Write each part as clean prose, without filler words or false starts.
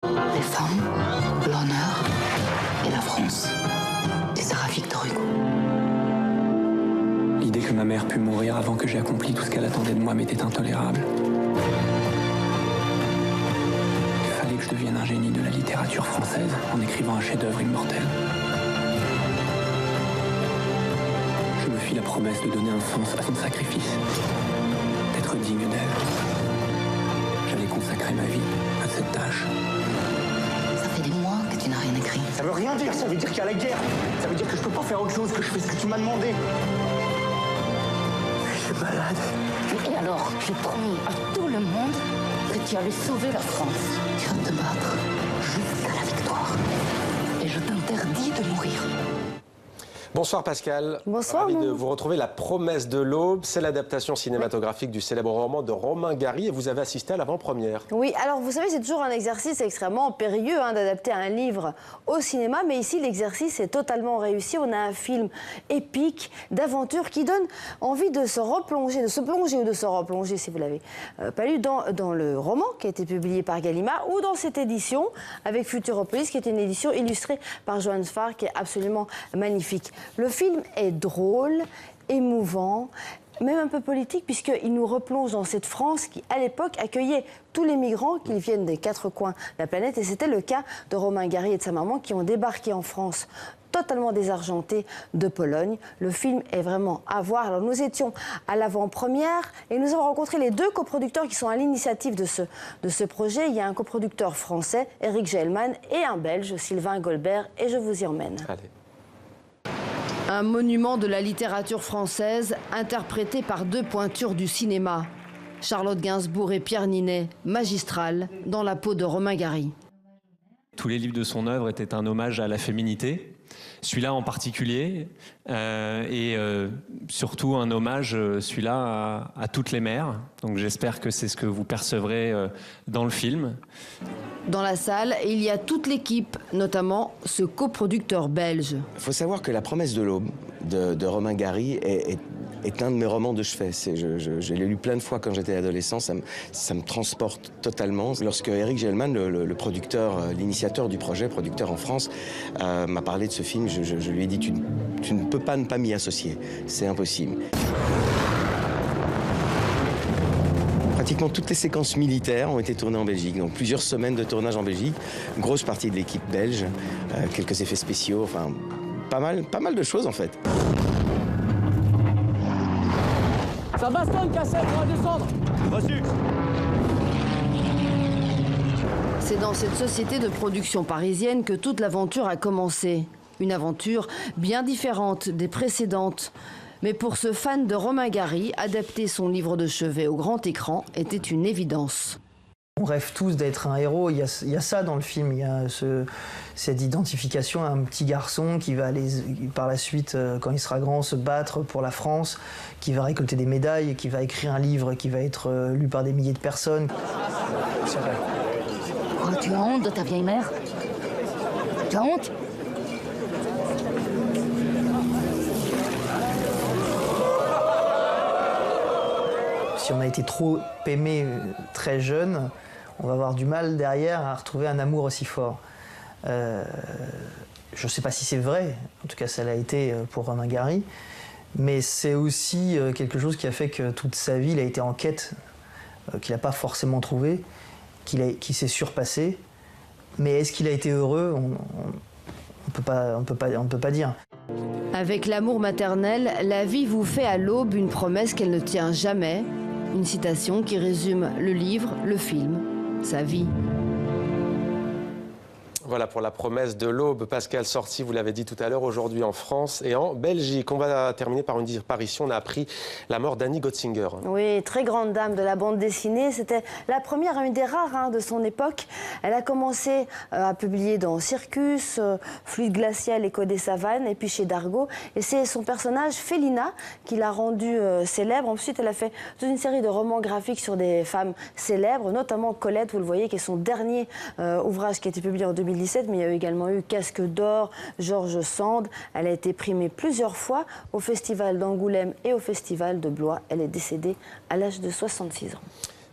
Les femmes, l'honneur et la France. Et Sarah Victor Hugo. L'idée que ma mère pût mourir avant que j'aie accompli tout ce qu'elle attendait de moi m'était intolérable. Il fallait que je devienne un génie de la littérature française en écrivant un chef-d'œuvre immortel. Je me fis la promesse de donner un sens à son sacrifice, d'être digne d'elle. J'allais consacrer ma vie à cette tâche. Ça fait des mois que tu n'as rien écrit. Ça veut rien dire, ça veut dire qu'il y a la guerre. Ça veut dire que je peux pas faire autre chose, que je fais ce que tu m'as demandé. Je suis malade. Et alors, j'ai promis à tout le monde que tu allais sauver la France. Tu vas te battre jusqu'à la victoire. Et je t'interdis de mourir. Bonsoir Pascal. Bonsoir. Ravi de vous retrouver. La promesse de l'aube, c'est l'adaptation cinématographique du célèbre roman de Romain Gary et vous avez assisté à l'avant-première. Oui, alors vous savez, c'est toujours un exercice extrêmement périlleux d'adapter un livre au cinéma, mais ici l'exercice est totalement réussi. On a un film épique, d'aventure qui donne envie de se replonger, de se plonger ou de se replonger, si vous l'avez pas lu, dans le roman qui a été publié par Gallimard ou dans cette édition avec Futuropolis, qui est une édition illustrée par Johannes Farr, qui est absolument magnifique. Le film est drôle, émouvant, même un peu politique, puisqu'il nous replonge dans cette France qui, à l'époque, accueillait tous les migrants qui viennent des quatre coins de la planète. Et c'était le cas de Romain Gary et de sa maman qui ont débarqué en France totalement désargentés de Pologne. Le film est vraiment à voir. Alors nous étions à l'avant-première et nous avons rencontré les deux coproducteurs qui sont à l'initiative de ce projet. Il y a un coproducteur français, Éric Gelman, et un Belge, Sylvain Goldberg, et je vous y emmène. Allez. Un monument de la littérature française, interprété par deux pointures du cinéma. Charlotte Gainsbourg et Pierre Ninet, magistrales, dans la peau de Romain Gary. Tous les livres de son œuvre étaient un hommage à la féminité. Celui-là en particulier, et surtout un hommage, celui-là, à toutes les mères. Donc j'espère que c'est ce que vous percevrez dans le film. Dans la salle, il y a toute l'équipe, notamment ce coproducteur belge. Il faut savoir que La promesse de l'aube de Romain Gary est un de mes romans de chevet. Je l'ai lu plein de fois quand j'étais adolescent, ça me transporte totalement. Lorsque Éric Gelman, le producteur, l'initiateur du projet, producteur en France, m'a parlé de ce film, je lui ai dit tu ne peux pas ne pas m'y associer, c'est impossible. Pratiquement toutes les séquences militaires ont été tournées en Belgique, donc plusieurs semaines de tournage en Belgique, une grosse partie de l'équipe belge, quelques effets spéciaux, enfin pas mal de choses en fait. Ça bastonne, cassette, on va descendre. Reçu. C'est dans cette société de production parisienne que toute l'aventure a commencé. Une aventure bien différente des précédentes. Mais pour ce fan de Romain Gary, adapter son livre de chevet au grand écran était une évidence. On rêve tous d'être un héros, il y a ça dans le film, il y a cette identification à un petit garçon qui va aller par la suite, quand il sera grand, se battre pour la France, qui va récolter des médailles, qui va écrire un livre qui va être lu par des milliers de personnes. C'est vrai. Oh, tu as honte de ta vieille mère? Tu as honte? Si on a été trop aimé très jeune, on va avoir du mal derrière à retrouver un amour aussi fort. Je ne sais pas si c'est vrai, en tout cas ça l'a été pour Romain Gary, mais c'est aussi quelque chose qui a fait que toute sa vie, il a été en quête, qu'il n'a pas forcément trouvé, qu'il s'est surpassé. Mais est-ce qu'il a été heureux? On peut pas dire. Avec l'amour maternel, la vie vous fait à l'aube une promesse qu'elle ne tient jamais. Une citation qui résume le livre, le film, sa vie. Voilà pour La promesse de l'aube. Pascal, sorti, vous l'avez dit tout à l'heure, aujourd'hui en France et en Belgique. On va terminer par une disparition. On a appris la mort d'Annie Gotzinger. Oui, très grande dame de la bande dessinée. C'était la première, une des rares de son époque. Elle a commencé à publier dans Circus, Fluide glacial, Écho des savanes, et puis chez Dargaud. Et c'est son personnage, Félina, qui l'a rendue célèbre. Ensuite, elle a fait toute une série de romans graphiques sur des femmes célèbres, notamment Colette, vous le voyez, qui est son dernier ouvrage qui a été publié en 2010. Mais il y a également eu Casque d'or, Georges Sand. Elle a été primée plusieurs fois au Festival d'Angoulême et au Festival de Blois. Elle est décédée à l'âge de 66 ans.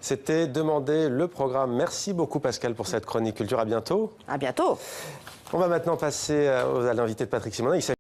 C'était Demander le programme. Merci beaucoup Pascal pour cette chronique culture. À bientôt. À bientôt. On va maintenant passer à l'invité de Patrick Simonin.